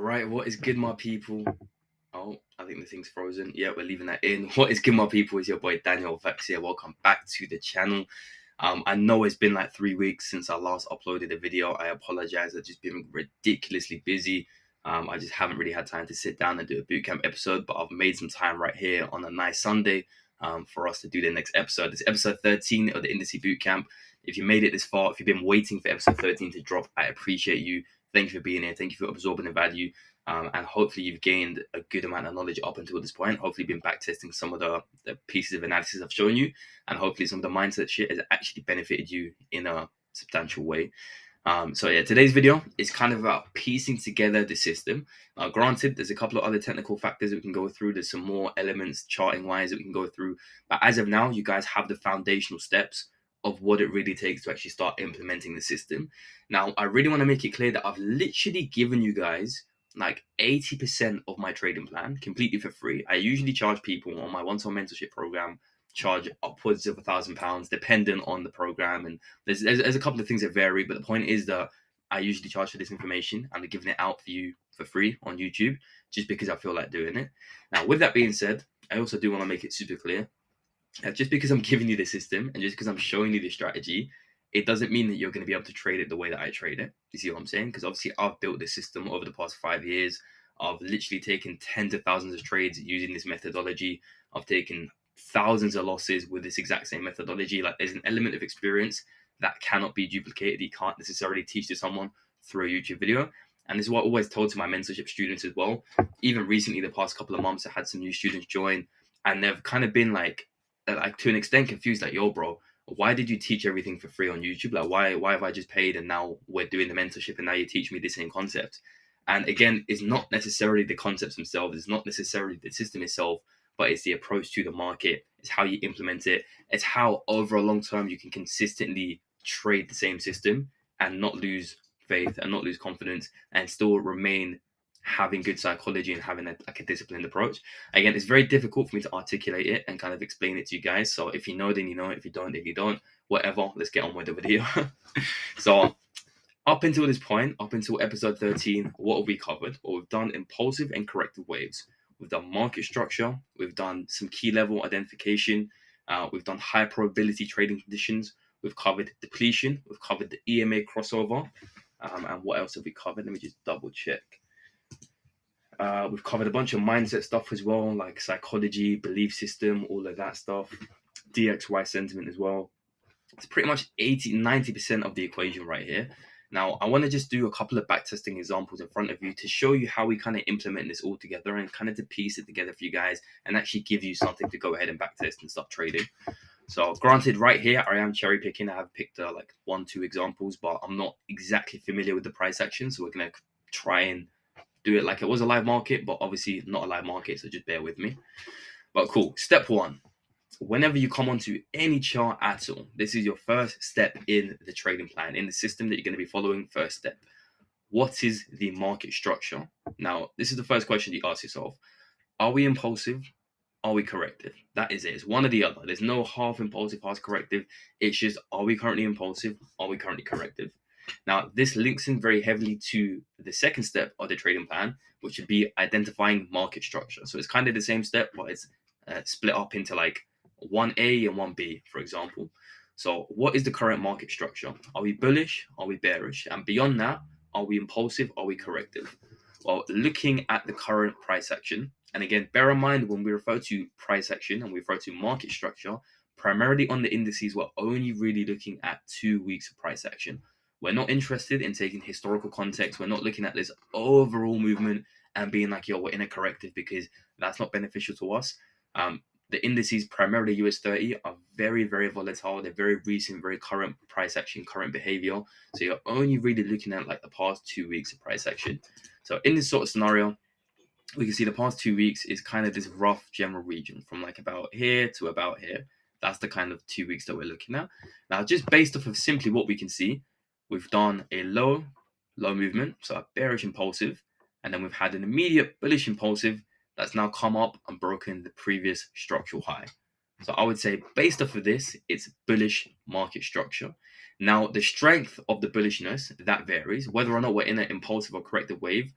Right, what is good, my people? Oh, I think the thing's frozen. Yeah, we're leaving that in. What is good, my people? Is your boy Daniel Vex here. Welcome back to the channel. I know it's been like 3 weeks since I last uploaded a video. I apologize. I've just been ridiculously busy. I just haven't really had time to sit down and do a bootcamp episode, but I've made some time right here on a nice Sunday for us to do the next episode. It's episode 13 of the Indices Bootcamp. If you made it this far, if you've been waiting for episode 13 to drop, I appreciate you. Thank you for being here. Thank you for absorbing the value. And hopefully you've gained a good amount of knowledge up until this point. Hopefully you've been backtesting some of the pieces of analysis I've shown you. And hopefully some of the mindset shit has actually benefited you in a substantial way. So yeah, today's video is kind of about piecing together the system. Granted, there's a couple of other technical factors that we can go through. There's some more elements charting wise that we can go through. But as of now, you guys have the foundational steps of what it really takes to actually start implementing the system. Now, I really want to make it clear that I've literally given you guys like 80% of my trading plan completely for free. I usually charge people on my one-to-one mentorship program, charge upwards of £1,000 depending on the program, and there's a couple of things that vary, but the point is that I usually charge for this information and I'm giving it out for you for free on YouTube just because I feel like doing it. Now, with that being said, I also do want to make it super clear that just because I'm giving you the system and just because I'm showing you the strategy, it doesn't mean that you're going to be able to trade it the way that I trade it. You see what I'm saying? Because obviously I've built this system over the past 5 years. I've literally taken tens of thousands of trades using this methodology. I've taken thousands of losses with this exact same methodology. Like, there's an element of experience that cannot be duplicated. You can't necessarily teach to someone through a YouTube video. And this is what I always told to my mentorship students as well. Even recently, the past couple of months, I had some new students join, and they've kind of been like to an extent confused, like, yo, bro, why did you teach everything for free on YouTube? Like, why have I just paid and now we're doing the mentorship and now you teach me the same concept? And again, it's not necessarily the concepts themselves, it's not necessarily the system itself, but it's the approach to the market, it's how you implement it, it's how over a long term you can consistently trade the same system and not lose faith and not lose confidence and still remain having good psychology and having a disciplined approach. Again, it's very difficult for me to articulate it and kind of explain it to you guys. So if you know, then you know. If you don't, then you don't. Whatever. Let's get on with the video. So up until this point, up until episode 13, what have we covered? Well, we've done impulsive and corrective waves. We've done market structure. We've done some key level identification. We've done high probability trading conditions. We've covered depletion. We've covered the EMA crossover. And what else have we covered? Let me just double check. We've covered a bunch of mindset stuff as well, like psychology, belief system, all of that stuff. DXY sentiment as well. It's pretty much 90% of the equation right here. Now, I want to just do a couple of backtesting examples in front of you to show you how we kind of implement this all together and kind of to piece it together for you guys and actually give you something to go ahead and backtest and start trading. So granted, right here, I am cherry picking. I have picked like 1-2 examples, but I'm not exactly familiar with the price action. So we're going to try and do it like it was a live market, but obviously not a live market, so just bear with me. But cool. Step one, whenever you come onto any chart at all, this is your first step in the trading plan, in the system that you're going to be following. First step, what is the market structure? Now, this is the first question you ask yourself. Are we impulsive? Are we corrective? That is it. It's one or the other. There's no half impulsive, half corrective. It's just, are we currently impulsive? Are we currently corrective? Now, this links in very heavily to the second step of the trading plan, which would be identifying market structure. So it's kind of the same step, but it's split up into like 1A and 1B, for example. So what is the current market structure? Are we bullish? Are we bearish? And beyond that, are we impulsive? Are we corrective? Well, looking at the current price action, and again, bear in mind when we refer to price action and we refer to market structure, primarily on the indices, we're only really looking at 2 weeks of price action. We're not interested in taking historical context. We're not looking at this overall movement and being like, yo, we're in a corrective, because that's not beneficial to us. The indices, primarily US 30, are very, very volatile. They're very recent, very current price action, current behavior. So you're only really looking at like the past 2 weeks of price action. So in this sort of scenario, we can see the past 2 weeks is kind of this rough general region from like about here to about here. That's the kind of 2 weeks that we're looking at. Now, just based off of simply what we can see, we've done a low movement, so a bearish impulsive, and then we've had an immediate bullish impulsive that's now come up and broken the previous structural high. So I would say based off of this, it's bullish market structure. Now, the strength of the bullishness, that varies. Whether or not we're in an impulsive or corrective wave,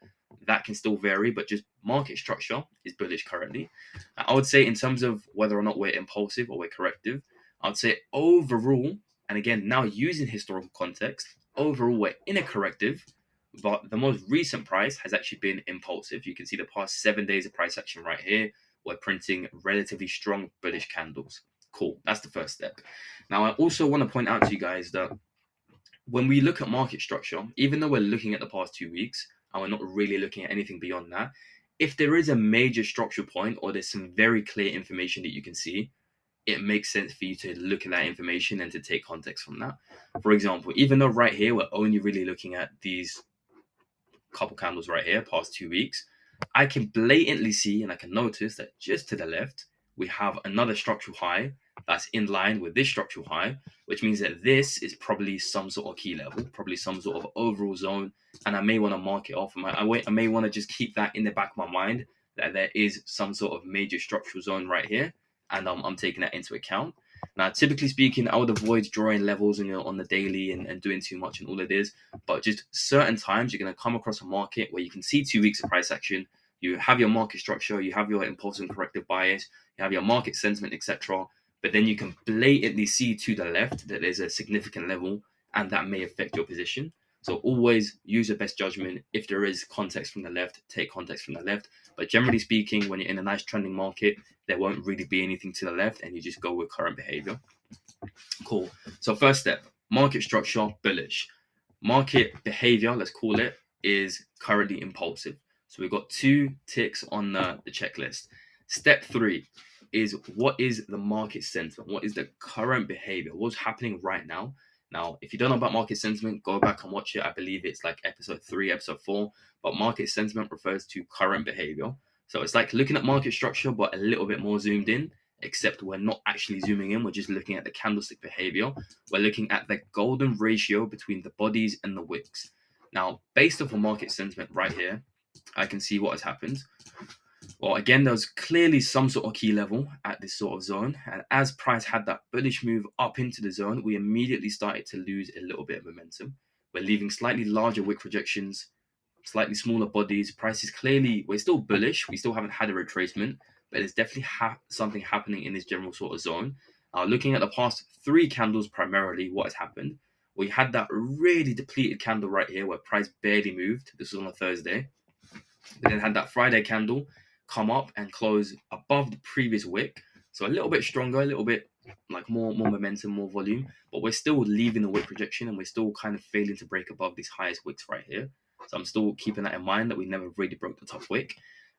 that can still vary, but just market structure is bullish currently. I would say in terms of whether or not we're impulsive or we're corrective, I would say overall, and again, now using historical context, overall we're in a corrective, but the most recent price has actually been impulsive. You can see the past 7 days of price action right here. We're printing relatively strong bullish candles. Cool. That's the first step. Now, I also want to point out to you guys that when we look at market structure, even though we're looking at the past 2 weeks and we're not really looking at anything beyond that, if there is a major structural point or there's some very clear information that you can see, it makes sense for you to look at that information and to take context from that. For example, even though right here we're only really looking at these couple candles right here, past 2 weeks, I can blatantly see and I can notice that just to the left, we have another structural high that's in line with this structural high, which means that this is probably some sort of key level, probably some sort of overall zone. And I may want to mark it off. I may want to just keep that in the back of my mind that there is some sort of major structural zone right here. And I'm taking that into account. Now, typically speaking, I would avoid drawing levels on the daily and doing too much and all it is. But just certain times, you're going to come across a market where you can see 2 weeks of price action. You have your market structure, you have your impulsive and corrective bias, you have your market sentiment, etc. But then you can blatantly see to the left that there's a significant level and that may affect your position. So always use your best judgment. If there is context from the left, take context from the left. But generally speaking, when you're in a nice trending market, there won't really be anything to the left and you just go with current behavior. Cool. So first step, market structure, bullish. Market behavior, let's call it, is currently impulsive. So we've got 2 ticks on the checklist. Step 3 is what is the market sentiment? What is the current behavior? What's happening right now? Now, if you don't know about market sentiment, go back and watch it. I believe it's like episode 3, episode 4. But market sentiment refers to current behavior. So it's like looking at market structure, but a little bit more zoomed in, except we're not actually zooming in. We're just looking at the candlestick behavior. We're looking at the golden ratio between the bodies and the wicks. Now, based off of market sentiment right here, I can see what has happened. Well, again, there was clearly some sort of key level at this sort of zone. And as price had that bullish move up into the zone, we immediately started to lose a little bit of momentum. We're leaving slightly larger wick projections, slightly smaller bodies. Price is clearly, we're still bullish. We still haven't had a retracement, but there's definitely something happening in this general sort of zone. Looking at the past 3 candles primarily, what has happened? We had that really depleted candle right here where price barely moved. This was on a Thursday. We then had that Friday candle come up and close above the previous wick. So a little bit stronger, a little bit like more momentum, more volume, but we're still leaving the wick projection and we're still kind of failing to break above these highest wicks right here. So I'm still keeping that in mind that we never really broke the top wick.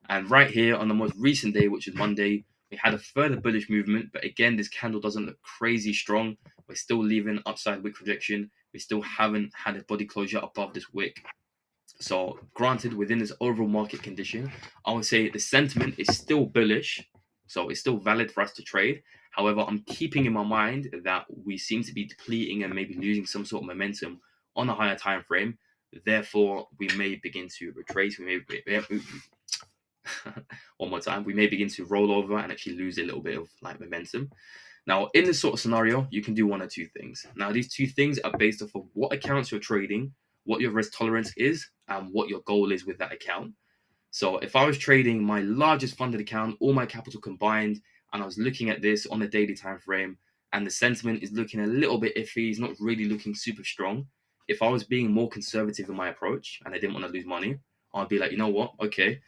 And right here on the most recent day, which is Monday, we had a further bullish movement, but again, this candle doesn't look crazy strong. We're still leaving upside wick projection. We still haven't had a body closure above this wick. So granted, within this overall market condition, I would say the sentiment is still bullish. So it's still valid for us to trade. However, I'm keeping in my mind that we seem to be depleting and maybe losing some sort of momentum on a higher time frame. Therefore, we may begin to retrace. One more time. We may begin to roll over and actually lose a little bit of like momentum. Now, in this sort of scenario, you can do one or two things. Now, these 2 things are based off of what accounts you're trading, what your risk tolerance is, and what your goal is with that account. So if I was trading my largest funded account, all my capital combined, and I was looking at this on a daily time frame, and the sentiment is looking a little bit iffy, it's not really looking super strong. If I was being more conservative in my approach and I didn't want to lose money, I'd be like, you know what? Okay,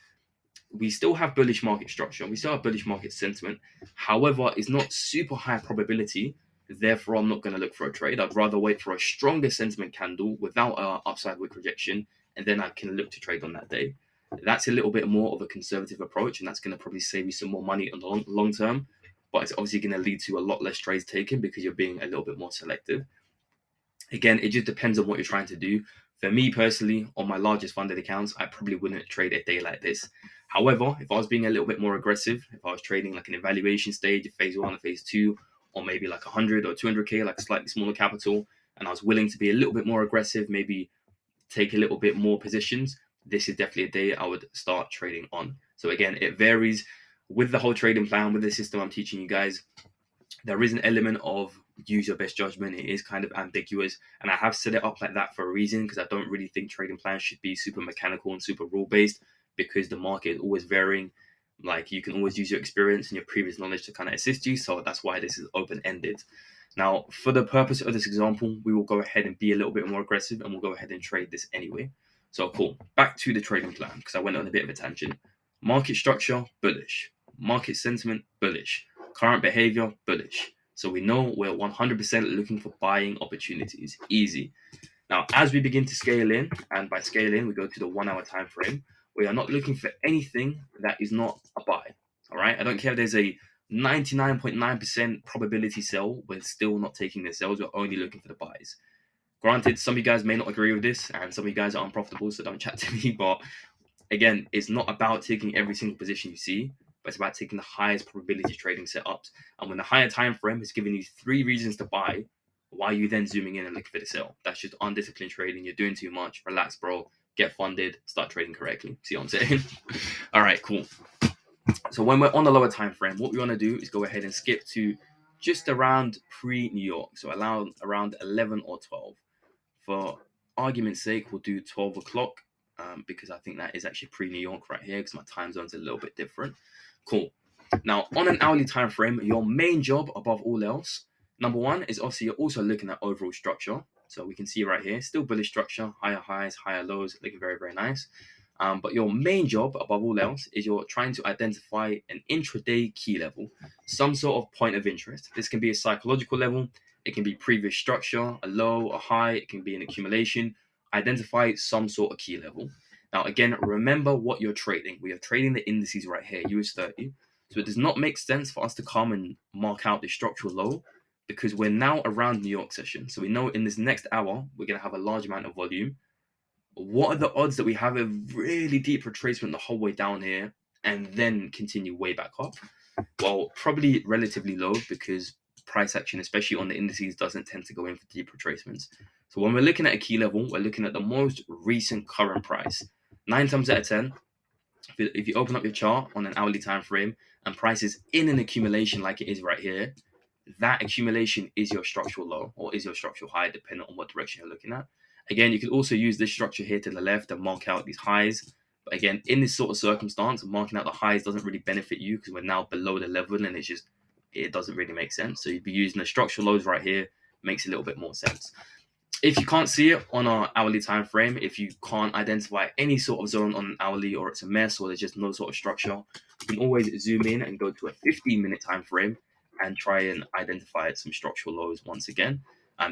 we still have bullish market structure. We still have bullish market sentiment. However, it's not super high probability. Therefore, I'm not going to look for a trade. I'd rather wait for a stronger sentiment candle without an upside wick rejection, and then I can look to trade on that day. That's a little bit more of a conservative approach, and that's going to probably save you some more money in the long term. But it's obviously going to lead to a lot less trades taken because you're being a little bit more selective. Again, it just depends on what you're trying to do. For me personally, on my largest funded accounts, I probably wouldn't trade a day like this. However, if I was being a little bit more aggressive, if I was trading like an evaluation stage, phase 1 or phase 2, or maybe like 100 or 200K, like a slightly smaller capital, and I was willing to be a little bit more aggressive, maybe take a little bit more positions, this is definitely a day I would start trading on. So again, it varies with the whole trading plan, with the system I'm teaching you guys. There is an element of use your best judgment. It is kind of ambiguous, and I have set it up like that for a reason, because I don't really think trading plans should be super mechanical and super rule based, because the market is always varying. Like, you can always use your experience and your previous knowledge to kind of assist you. So that's why this is open ended. Now, for the purpose of this example, we will go ahead and be a little bit more aggressive, and we'll go ahead and trade this anyway. So cool. Back to the trading plan, because I went on a bit of a tangent. Market structure, bullish. Market sentiment, bullish. Current behavior, bullish. So we know we're 100% looking for buying opportunities. Easy. Now, as we begin to scale in, and by scale in, we go to the 1 hour time frame, we are not looking for anything that is not a buy. All right. I don't care if there's a 99.9% probability sell, we're still not taking the sells. We're only looking for the buys. Granted, some of you guys may not agree with this, and some of you guys are unprofitable, so don't chat to me. But again, it's not about taking every single position you see, but it's about taking the highest probability trading setups. And when the higher time frame is giving you 3 reasons to buy, why are you then zooming in and looking for the sell? That's just undisciplined trading. You're doing too much. Relax, bro. Get funded. Start trading correctly. See what I'm saying? All right, cool. So when we're on the lower time frame, what we want to do is go ahead and skip to just around pre-New York. So allow around 11 or 12. For argument's sake, we'll do 12 o'clock because I think that is actually pre-New York right here, because my time zone's a little bit different. Cool. Now, on an hourly time frame, your main job above all else, number one, is obviously you're also looking at overall structure. So we can see right here, still bullish structure, higher highs, higher lows, looking very, very nice. But your main job above all else is you're trying to identify an intraday key level, some sort of point of interest. This can be a psychological level. It can be previous structure, a low, a high. It can be an accumulation. Identify some sort of key level. Now, again, remember what you're trading. We are trading the indices right here, US 30. So it does not make sense for us to come and mark out the structural low, because we're now around New York session. So we know in this next hour, we're going to have a large amount of volume. What are the odds that we have a really deep retracement the whole way down here and then continue way back up? Well, probably relatively low, because price action, especially on the indices, doesn't tend to go in for deep retracements. So when we're looking at a key level, we're looking at the most recent current price. 9 times out of 10, if you open up your chart on an hourly time frame and price is in an accumulation like it is right here, that accumulation is your structural low or is your structural high, depending on what direction you're looking at. Again, you could also use this structure here to the left and mark out these highs. But again, in this sort of circumstance, marking out the highs doesn't really benefit you, because we're now below the level and it doesn't really make sense. So you'd be using the structural lows right here, makes a little bit more sense. If you can't see it on our hourly time frame, if you can't identify any sort of zone on an hourly, or it's a mess, or there's just no sort of structure, you can always zoom in and go to a 15-minute time frame and try and identify some structural lows once again.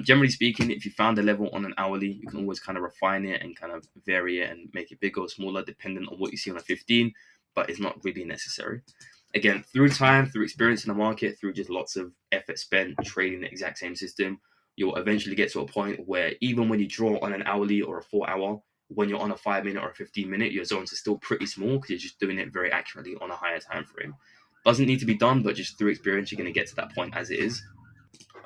Generally speaking, if you found a level on an hourly, you can always kind of refine it and kind of vary it and make it bigger or smaller depending on what you see on a 15, but it's not really necessary. Again, through time, through experience in the market, through just lots of effort spent trading the exact same system, you'll eventually get to a point where even when you draw on an hourly or a 4 hour, when you're on a 5 minute or a 15 minute, your zones are still pretty small, because you're just doing it very accurately on a higher time frame. Doesn't need to be done, but just through experience, you're going to get to that point as it is.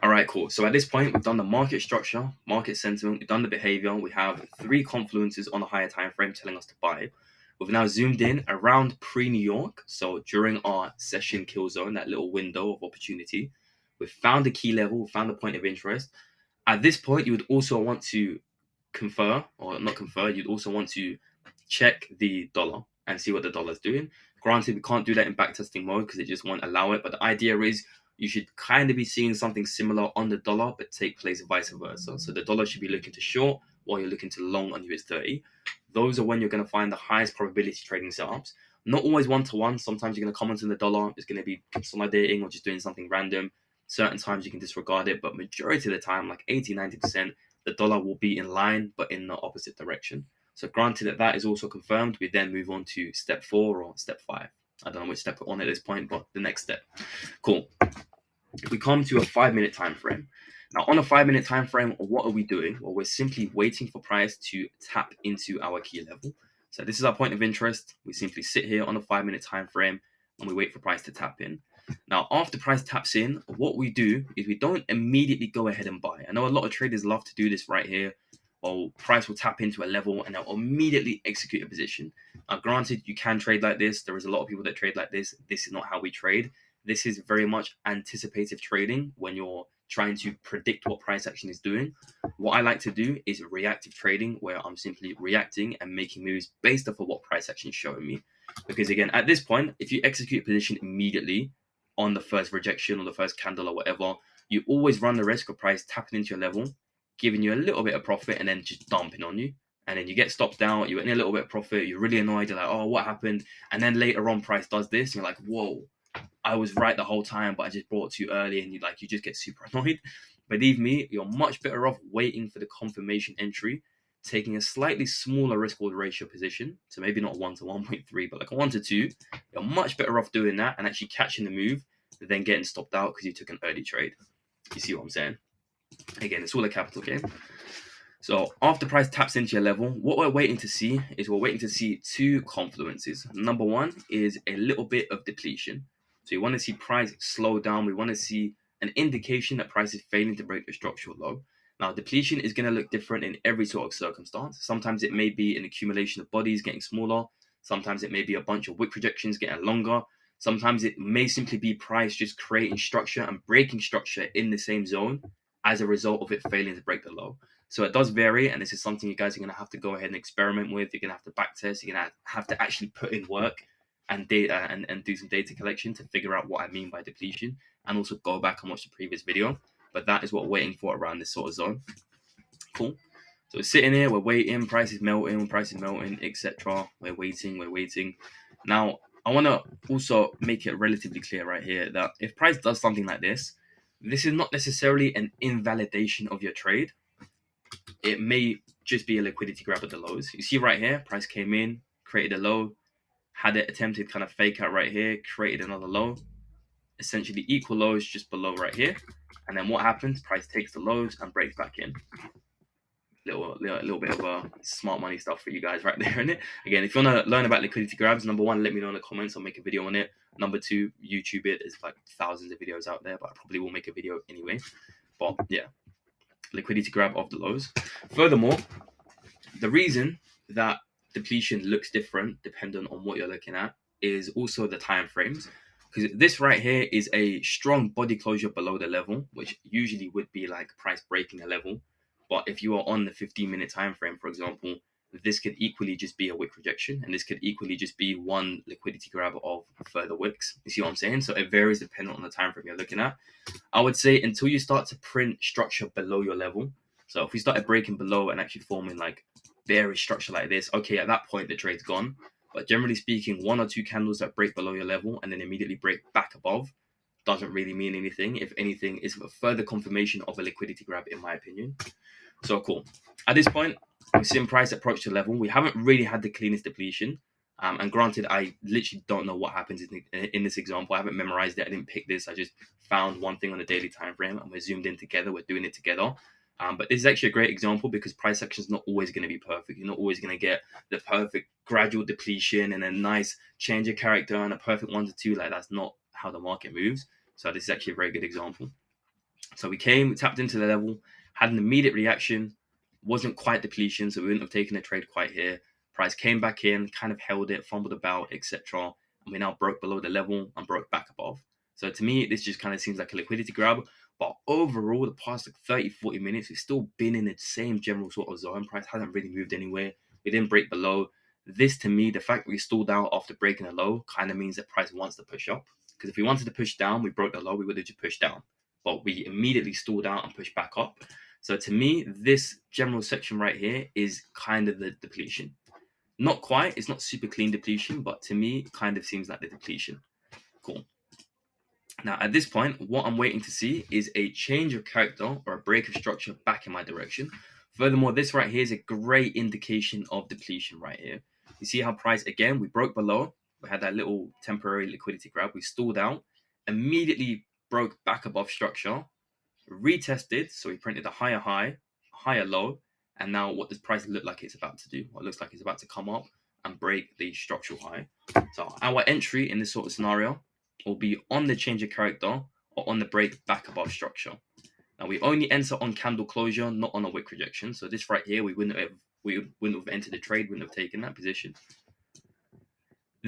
All right, cool. So at this point, we've done the market structure, market sentiment, we've done the behavior. We have 3 confluences on a higher time frame telling us to buy. We've now zoomed in around pre-New York. So during our session kill zone, that little window of opportunity, we've found a key level, we've found a point of interest. At this point, you would also want to confer, or not confer, you'd also want to check the dollar and see what the dollar's doing. Granted, we can't do that in backtesting mode because it just won't allow it. But the idea is you should kind of be seeing something similar on the dollar, but take place vice versa. So the dollar should be looking to short while you're looking to long on US 30. Those are when you're going to find the highest probability trading setups. Not always one-to-one. Sometimes you're going to come onto the dollar. It's going to be consolidating or just doing something random. Certain times you can disregard it, but majority of the time, like 80-90%, the dollar will be in line, but in the opposite direction. So granted that is also confirmed, we then move on to step 4 or step 5. I don't know which step we're on at this point, but the next step. Cool. If we come to a 5-minute time frame. Now, on a 5-minute time frame, what are we doing? Well, we're simply waiting for price to tap into our key level. So this is our point of interest. We simply sit here on a 5-minute time frame and we wait for price to tap in. Now, after price taps in, what we do is we don't immediately go ahead and buy. I know a lot of traders love to do this right here. Well, price will tap into a level and they'll immediately execute a position. Now, granted, you can trade like this. There is a lot of people that trade like this. This is not how we trade. This is very much anticipative trading when you're trying to predict what price action is doing. What I like to do is reactive trading, where I'm simply reacting and making moves based off of what price action is showing me. Because again, at this point, if you execute a position immediately on the first rejection or the first candle or whatever, you always run the risk of price tapping into your level, giving you a little bit of profit, and then just dumping on you. And then you get stopped out, you're in a little bit of profit, you're really annoyed, you're like, oh, what happened? And then later on, price does this, and you're like, whoa, I was right the whole time, but I just bought too early, and you just get super annoyed. Believe me, you're much better off waiting for the confirmation entry, taking a slightly smaller risk reward ratio position, so maybe not 1 to 1.3, but like a 1 to 2. You're much better off doing that and actually catching the move than getting stopped out because you took an early trade. You see what I'm saying? Again, it's all a capital game. So after price taps into your level, what we're waiting to see is we're waiting to see two confluences. Number one is a little bit of depletion. So you want to see price slow down. We want to see an indication that price is failing to break the structural low. Now, depletion is going to look different in every sort of circumstance. Sometimes it may be an accumulation of bodies getting smaller. Sometimes it may be a bunch of wick rejections getting longer. Sometimes it may simply be price just creating structure and breaking structure in the same zone as a result of it failing to break the low. So it does vary, and this is something you guys are going to have to go ahead and experiment with. You're going to have to backtest. You're going to have to actually put in work and data and do some data collection to figure out what I mean by depletion, and also go back and watch the previous video. But that is what we're waiting for around this sort of zone. Cool. So we're sitting here, we're waiting, price is melting, etc. We're waiting. Now, I want to also make it relatively clear right here that if price does something like this is not necessarily an invalidation of your trade. It may just be a liquidity grab at the lows. You see right here, price came in, created a low, had it attempted kind of fake out right here, created another low, essentially equal lows just below right here. And then what happens? Price takes the lows and breaks back in. Little bit of smart money stuff for you guys right there, isn't it? Again, if you want to learn about liquidity grabs, number one, let me know in the comments. I'll make a video on it. Number two, YouTube it. There's like thousands of videos out there, but I probably will make a video anyway. But yeah, liquidity grab of the lows. Furthermore, the reason that depletion looks different depending on what you're looking at is also the time frames. Because this right here is a strong body closure below the level, which usually would be like price breaking a level. But if you are on the 15-minute time frame, for example, this could equally just be a wick rejection, and this could equally just be one liquidity grab of further wicks. You see what I'm saying? So it varies depending on the time frame you're looking at. I would say until you start to print structure below your level. So if we started breaking below and actually forming like bearish structure like this, okay, at that point the trade's gone. But generally speaking, one or two candles that break below your level and then immediately break back above doesn't really mean anything. If anything, it's a further confirmation of a liquidity grab, in my opinion. So cool. At this point, we've seen price approach the level. We haven't really had the cleanest depletion. And granted, I literally don't know what happens in this example. I haven't memorized it. I didn't pick this. I just found one thing on the daily time frame, and we're zoomed in together. We're doing it together. But this is actually a great example because price action is not always going to be perfect. You're not always going to get the perfect gradual depletion and a nice change of character and a perfect 1 to 2. Like, that's not how the market moves. So this is actually a very good example. So we tapped into the level, had an immediate reaction, wasn't quite depletion, so we wouldn't have taken a trade quite here. Price came back in, kind of held it, fumbled about, etc. And we now broke below the level and broke back above. So to me, this just kind of seems like a liquidity grab. But overall, the past like 30, 40 minutes, we've still been in the same general sort of zone. Price hasn't really moved anywhere. We didn't break below. This, to me, the fact that we stalled out after breaking a low kind of means that price wants to push up. Because if we wanted to push down, we broke the low, we would have just pushed down. But we immediately stalled out and pushed back up. So to me, this general section right here is kind of the depletion. Not quite, it's not super clean depletion, but to me, it kind of seems like the depletion. Cool. Now, at this point, what I'm waiting to see is a change of character or a break of structure back in my direction. Furthermore, this right here is a great indication of depletion right here. You see how price, again, we broke below. We had that little temporary liquidity grab. We stalled out, immediately broke back above structure, retested. So we printed a higher high, higher low. And now what does price look like it's about to do? Well, it looks like it's about to come up and break the structural high. So our entry in this sort of scenario will be on the change of character or on the break back above structure. Now we only enter on candle closure, not on a wick rejection. So this right here, we wouldn't have entered the trade, wouldn't have taken that position.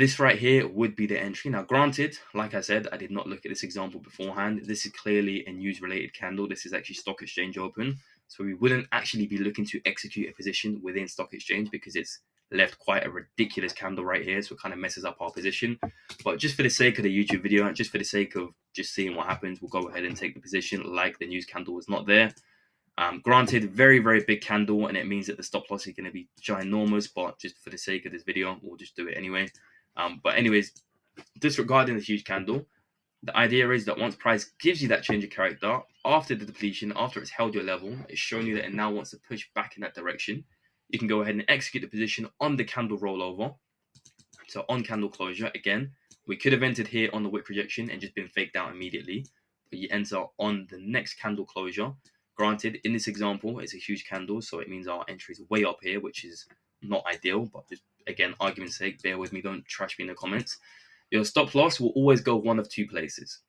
This right here would be the entry. Now, granted, like I said, I did not look at this example beforehand. This is clearly a news-related candle. This is actually stock exchange open. So we wouldn't actually be looking to execute a position within stock exchange because it's left quite a ridiculous candle right here. So it kind of messes up our position. But just for the sake of the YouTube video, and just for the sake of just seeing what happens, we'll go ahead and take the position like the news candle was not there. Granted, very, very big candle, and it means that the stop loss is going to be ginormous, but just for the sake of this video, we'll just do it anyway. But anyways, disregarding the huge candle, the idea is that once price gives you that change of character, after the depletion, after it's held your level, it's showing you that it now wants to push back in that direction. You can go ahead and execute the position on the candle rollover. So on candle closure, again, we could have entered here on the wick projection and just been faked out immediately. But you enter on the next candle closure. Granted, in this example, it's a huge candle, so it means our entry is way up here, which is not ideal. But just, again, argument's sake, bear with me, don't trash me in the comments. Your stop loss will always go one of two places.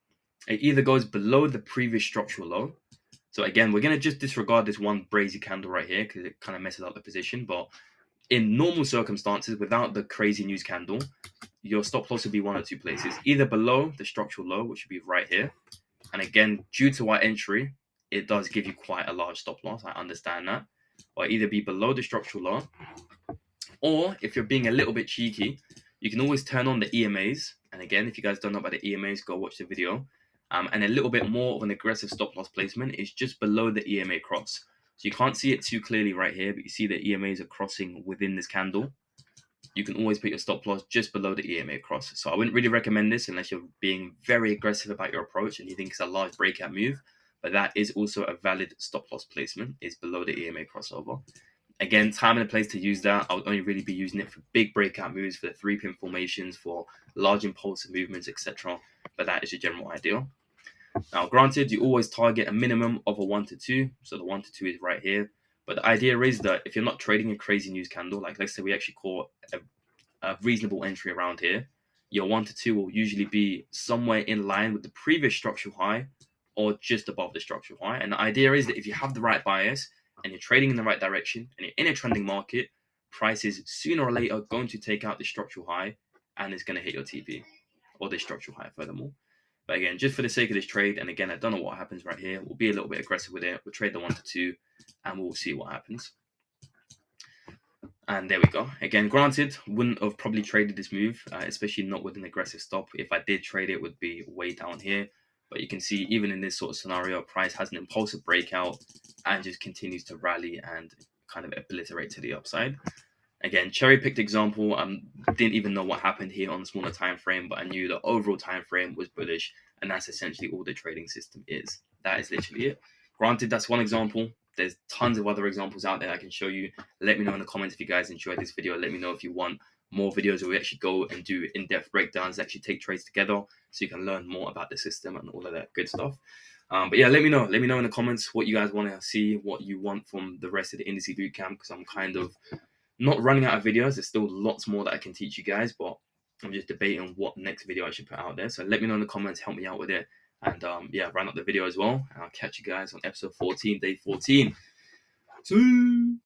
It either goes below the previous structural low. So again, we're going to just disregard this one brazy candle right here because it kind of messes up the position. But in normal circumstances, without the crazy news candle, your stop loss would be one or two places. Either below the structural low, which would be right here. And again, due to our entry, it does give you quite a large stop loss. I understand that. Or either be below the structural low, or if you're being a little bit cheeky, you can always turn on the EMAs. And again, if you guys don't know about the EMAs, go watch the video. And a little bit more of an aggressive stop loss placement is just below the EMA cross. So you can't see it too clearly right here, but you see the EMAs are crossing within this candle. You can always put your stop loss just below the EMA cross. So I wouldn't really recommend this unless you're being very aggressive about your approach and you think it's a large breakout move. But that is also a valid stop loss placement, is below the EMA crossover. Again, time and a place to use that. I would only really be using it for big breakout moves, for the 3-pin formations, for large impulsive movements, etc. But that is your general idea. Now, granted, you always target a minimum of a 1 to 2. So the 1 to 2 is right here. But the idea is that if you're not trading a crazy news candle, like let's say we actually caught a reasonable entry around here, your 1 to 2 will usually be somewhere in line with the previous structural high or just above the structural high. And the idea is that if you have the right bias and you're trading in the right direction and you're in a trending market, price is sooner or later going to take out the structural high and it's going to hit your TP or the structural high furthermore. But again, just for the sake of this trade, and again, I don't know what happens right here. We'll be a little bit aggressive with it. We'll trade the 1 to 2 and we'll see what happens. And there we go. Again, granted, wouldn't have probably traded this move, especially not with an aggressive stop. If I did trade it, would be way down here. But you can see even in this sort of scenario, price has an impulsive breakout and just continues to rally and kind of obliterate to the upside. Again, cherry-picked example. Didn't even know what happened here on the smaller time frame, but I knew the overall time frame was bullish, and that's essentially all the trading system is. That is literally it. Granted, that's one example. There's tons of other examples out there I can show you. Let me know in the comments if you guys enjoyed this video. Let me know if you want more videos where we actually go and do in-depth breakdowns, actually take trades together so you can learn more about the system and all of that good stuff. But yeah, let me know. Let me know in the comments what you guys want to see, what you want from the rest of the Indices Bootcamp, because I'm kind of not running out of videos. There's still lots more that I can teach you guys, but I'm just debating what next video I should put out there. So let me know in the comments, help me out with it. And yeah, run up the video as well. And I'll catch you guys on episode 14, day 14. See you.